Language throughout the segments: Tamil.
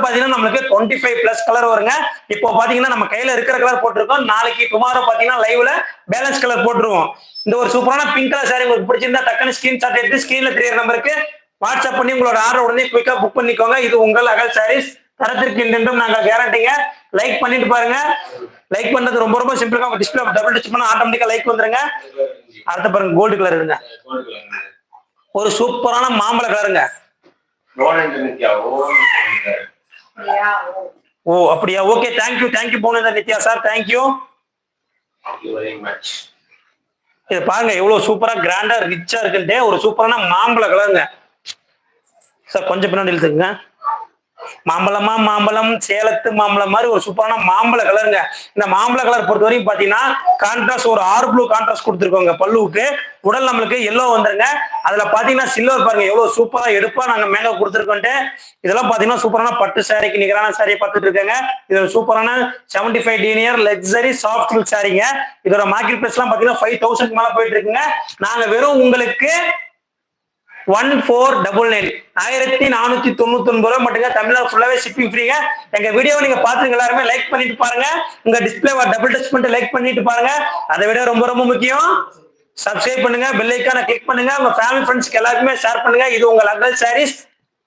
பாத்தீங்கன்னா நம்மளுக்கு 25+ கலர் வருங்க. இப்போ பாத்தீங்கன்னா நம்ம கையில இருக்கிற கலர் போட்டிருக்கோம். நாளைக்கு டுமாரோ பாத்தீங்கன்னா லைவ்ல பேலன்ஸ் கலர் போட்டுருவோம். இந்த ஒரு சூப்பரான பிங்க் கலர் சாரி உங்களுக்கு பிடிச்சிருந்தா டக்குன்னு ஸ்கிரீன்ஷாட் எடுத்து ஸ்கிரீன்ல தெரியற நம்பருக்கு வாட்ஸ்அப் பண்ணி உங்களோட ஆர்டர் உடனே குயிக்கா புக் பண்ணிக்கோங்க. இது உங்கள் அகல் சாரீஸ். தரத்திற்கு என்றென்றும் நாங்க கேரண்டிங்க. லைக் பண்ணிட்டு பாருங்க. லைக் பண்றது ரொம்ப ரொம்ப சிம்பிளா உங்க டிஸ்பிளே டபுள் டச் பண்ணா ஆட்டோமேட்டிக்கா லைக் வந்துருங்க. அடுத்த பாருங்க கோல்டு கலர் இருங்க. ஒரு சூப்பரான மாம்பழ கலருங்க. ஓ அப்படியா? ஓகே, தேங்க்யூ போனதா Nithya sir, thank you very much. இது பாருங்க எவ்வளவு சூப்பரா கிராண்டா ரிச்சா இருக்குன்ட்டு ஒரு சூப்பரான மாம்பழ கலருங்க சார். கொஞ்சம் பின்னாடி இழுத்துக்குங்க. மாம்பழம் சேலத்து மாம்பழம் மாதிரி ஒரு சூப்பரான மாம்பழ கலருங்க. இந்த மாம்பழ கலர் பொறுத்த வரைக்கும் பாத்தீங்கன்னா கான்ட்ராஸ்ட் ஒரு ஆர் ப்ளூ கான்ட்ராஸ்ட் கொடுத்துருக்கோங்க. பல்லுவுக்கு உடல் நம்மளுக்கு எல்லோ வந்துருங்க. அதுல பாத்தீங்கன்னா சில்வர் பாருங்க எவ்வளவு சூப்பரா எடுப்பா நாங்க மேங்க கொடுத்துருக்கோம். இதெல்லாம் பாத்தீங்கன்னா சூப்பரான பட்டு சாரிக்கு நிகரான சாரி பார்த்துட்டு இருக்காங்க. இது ஒரு சூப்பரான 75 டீனியர் லக்ஸரி சாஃப்ட் சில்க் சாரிங்க. இதோட மார்க்கெட் பிரைஸ் எல்லாம் பாத்தீங்கன்னா 5000 மேல போயிட்டு இருக்குங்க. நாங்க வெறும் உங்களுக்கு 1499 1499 ரூபாய் மட்டுங்க. தமிழ்நாடு ஃபுல்லாவே ஷிப்பிங் ஃப்ரீங்க. எங்க வீடியோவை நீங்க பாத்துங்க எல்லாருமே லைக் பண்ணிட்டு பாருங்க. உங்க டிஸ்பிளேவை டபுள் டச் பண்ணிட்டு லைக் பண்ணிட்டு பாருங்க. அதை விட ரொம்ப ரொம்ப முக்கியம் சப்ஸ்கிரைப் பண்ணுங்க, பெல் ஐகானை கிளிக் பண்ணுங்க, உங்க ஃபேமிலி ஃப்ரெண்ட்ஸ்க்கு எல்லாருக்குமே ஷேர் பண்ணுங்க. இது உங்க அகல் சாரீஸ்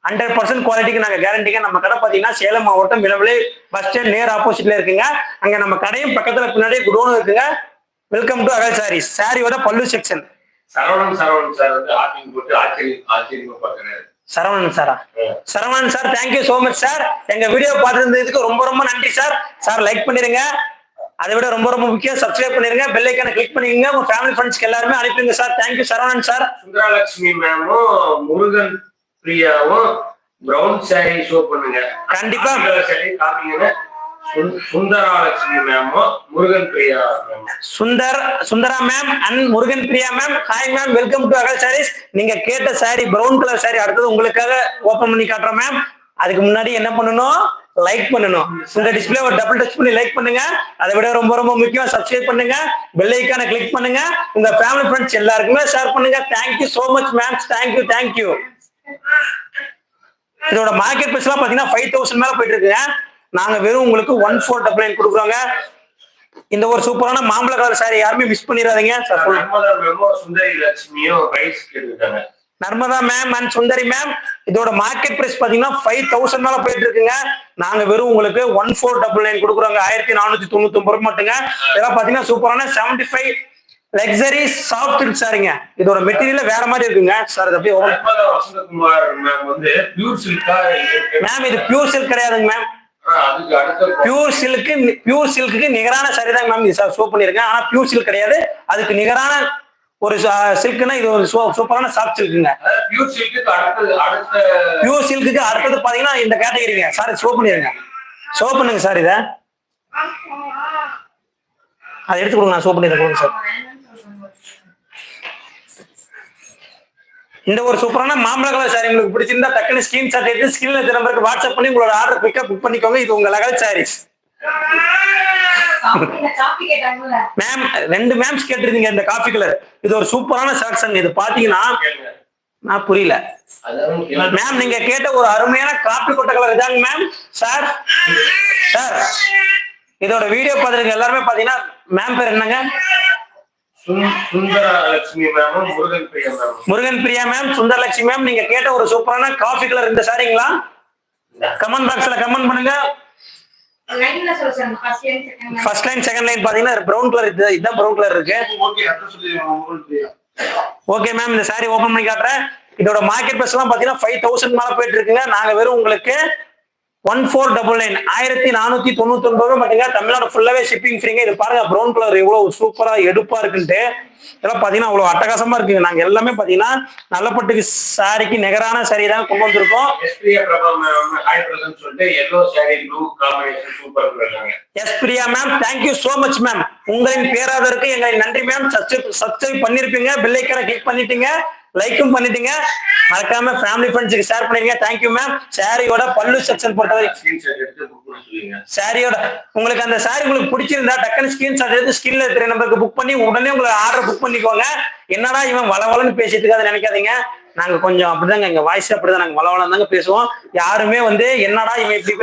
100% குவாலிட்டிக்கு நாங்க கேரண்டிங்க. நம்ம கடை பாத்தீங்கன்னா சேலம் மாவட்டம் இளவிலை பஸ் ஸ்டாண்ட் நேர் ஆப்போசிட்ல இருக்குங்க. அங்க நம்ம கடையும் பக்கத்துல பின்னாடி குடோன் இருக்குங்க. Welcome to Agal saris. சாரியோட பல்லு செக்ஷன். சரவணன் சார் வந்து ஆர்டிங் போட்டு ஆச்சரியமா பார்க்கறாரு. Saravanan sir thank you so much sir. எங்க வீடியோ பார்த்துருந்ததுக்கு ரொம்ப ரொம்ப நன்றி சார். சார் லைக் பண்ணிருங்க. அதை விட ரொம்ப ரொம்ப முக்கியம் சப்ஸ்கிரைப் பண்ணிருங்க, பெல் ஐகானை கிளிக் பண்ணிக்கங்க, உங்க ஃபேமிலி ஃப்ரெண்ட்ஸ்க்கு எல்லாருமே அனுப்பிடுங்க sir. Thank you Saravanan sir. Sundaralakshmi மேமும் முருகன் பிரியாவும் பிரவுன் சாரி ஷோ பண்ணுங்க. கண்டிப்பா காமிங்க. சுந்தராலட்சுமி மேமும் Murugan Priya Sundara ma'am and Murugan Priya ma'am. Hi ma'am, welcome to Agal sarees. நீங்க கேட்ட சாரி பிரவுன் கலர் சாரி அடுத்தது உங்களுக்காக ஓபன் பண்ணி காட்டுறோம் மேம். அதுக்கு முன்னாடி என்ன பண்ணணும்? லைக் பண்ணணும். உங்க டிஸ்பிளே ஒரு டபுள் டச் பண்ணி லைக் பண்ணுங்க. அதை விட ரொம்ப ரொம்ப முக்கியம் சப்ஸ்கிரைப் பண்ணுங்க, பெல் ஐகானை கிளிக் பண்ணுங்க, உங்க ஃபேமிலி ஃப்ரெண்ட்ஸ் எல்லாருக்குமே ஷேர் பண்ணுங்க. Thank you so much ma'am. Thank you. இதோட மார்க்கெட் பிரைஸ் எல்லாம் பாத்தீங்கன்னா 5000 மேல போயிட்டு இருக்குங்க. நாங்க வெறும் உங்களுக்கு 1499 கொடுக்குறோங்க. இந்த ஒரு சூப்பரான மாம்பழ கலர் சாரி யாருமே மிஸ் பண்ணிடாதீங்க. சுந்தரி லட்சுமியும் Narmada ma'am and Sundari ma'am. இதோட மார்க்கெட் பிரைஸ் பாத்தீங்கன்னா 5000 மேல போயிட்டு இருக்குங்க. நாங்க வெறும் உங்களுக்கு 1499 கொடுக்குறோங்க. 1499 ரூபாய் மட்டுங்க. இதெல்லாம் பாத்தீங்கன்னா சூப்பரான 75 லக்ஸரி சாஃப்ட் சில்க் சாரிங்க. இதோட மெட்டீரியல் வேற மாதிரி இருக்குங்க சார். இது அப்படியே வசந்தகுமார் மேம் வந்து பியூர் சில்கா மேம். இது பியூர் சில்க் கிடையாதுங்க மேம். பியூர் சில்க்கு நிகரான சரிதாங்க மேம். இது ஷோ பண்ணிருக்கேன். ஆனா பியூர் சில்க் கிடையாது. அதுக்கு நிகரான ஒரு சில்க்னா இது ஒரு சூப்பரான சாஃப்ட் சில்க்குங்க. பியூர் சில்க்கு அடுத்தது பாத்தீங்கன்னா இந்த கேட்டகரிங்க சார். ஷோ பண்ணிருங்க, ஷோ பண்ணுங்க சார். இத அதை எடுத்து கொடுங்க, நான் ஷோ பண்ணிருக்கேன் சார். இந்த ஒரு சூப்பரான மாம்பழ கலர் சாரி உங்களுக்கு பிடிச்சிருந்தா டக்குனு ஸ்கிரீன்ஷாட் எடுத்து ஸ்கிரீன்ல தெரிய நம்பருக்கு வாட்ஸ்அப் பண்ணி உங்களோட ஆர்டர் குயிக்கா புக் பண்ணிக்கோங்க. இது உங்க அகல் சாரீஸ். மேம் 2 மேம்ஸ் கேட்டிருந்தீங்க இந்த காஃபி கலர். இது ஒரு சூப்பரான செலக்ஷன். இது பாத்தீங்கன்னா நான் புரியல மேம். நீங்க கேட்ட ஒரு அருமையான காப்பி கொட்டை கலர் இதாங்க மேம். சார் இதோட வீடியோ பார்த்துருங்க எல்லாருமே. பாத்தீங்கன்னா மேம் பேர் என்னங்க? Sundaralakshmi ma'am, Murugan Priya ma'am, Sundaralakshmi ma'am. நீங்க கேட்ட ஒரு சூப்பரான காஃபி கலர் இந்த சாரிங்களா? கமெண்ட் பாக்ஸ்ல கமெண்ட் பண்ணுங்க. ஃபர்ஸ்ட் லைன் செகண்ட் லைன் பாத்தீங்கன்னா பிரவுன் கலர். இதுதான் பிரவுன் கலர் இருக்கு. ஓகே மேம், இந்த சாரி ஓபன் பண்ணி காட்டுறேன். இதோட மார்க்கெட் பிரைஸ் எல்லாம் பாத்தீங்கன்னா 5000 மேல போயிட்டு இருக்குங்க. நாங்க வெறும் உங்களுக்கு 1499 1499 மட்டுங்க. தமிழ்நாடு ஃபுல்லாவே ஷிப்பிங் ஃப்ரீங்க. இது பாருங்க பிரவுன் கலர் எவ்வளவு சூப்பரா எடுப்பா இருக்குன்ட்டு. இதெல்லாம் பாத்தீங்கன்னா அவ்வளவு அட்டகாசமா இருக்குங்க. நாங்க எல்லாமே பாத்தீங்கன்னா நல்லப்பட்டுக்கு சாரிக்கு நிகரான சாரி தான் கொண்டு வந்திருக்கோம். Yes Priya ma'am, thank you so much ma'am. உங்களின் பேராதருக்கு எங்களை நன்றி மேம். சப்ஸ்கிரைப் பண்ணிருப்பீங்க, பெல் ஐகானை கிளிக் பண்ணிட்டீங்க, லைக்கும் பண்ணிட்டீங்க. மறக்காம ஃபேமிலி ஃப்ரெண்ட்ஸ்க்கு ஷேர் பண்ணிருங்க. Thank you ma'am. சாரியோட பல்லு செக்ஷன் பொறுத்தவரை சாரியோட உங்களுக்கு அந்த சாரி உங்களுக்கு பிடிச்சிருந்தா டக்குனு ஸ்கிரீன்ஷாட் எடுத்து ஸ்கிரீன்ல இருக்கிற நம்பருக்கு புக் பண்ணி உடனே உங்களை ஆர்டர் புக் பண்ணிக்கோங்க. என்னடா இவன் வளவலன்னு பேசிட்டு இருக்காது நினைக்காதீங்க. நாங்க கொஞ்சம் அப்படிதாங்க, எங்க வாய்ஸ் அப்படிதான், நாங்க வளவலம் தாங்க பேசுவோம். யாருமே வந்து என்னடா இவன் இப்படி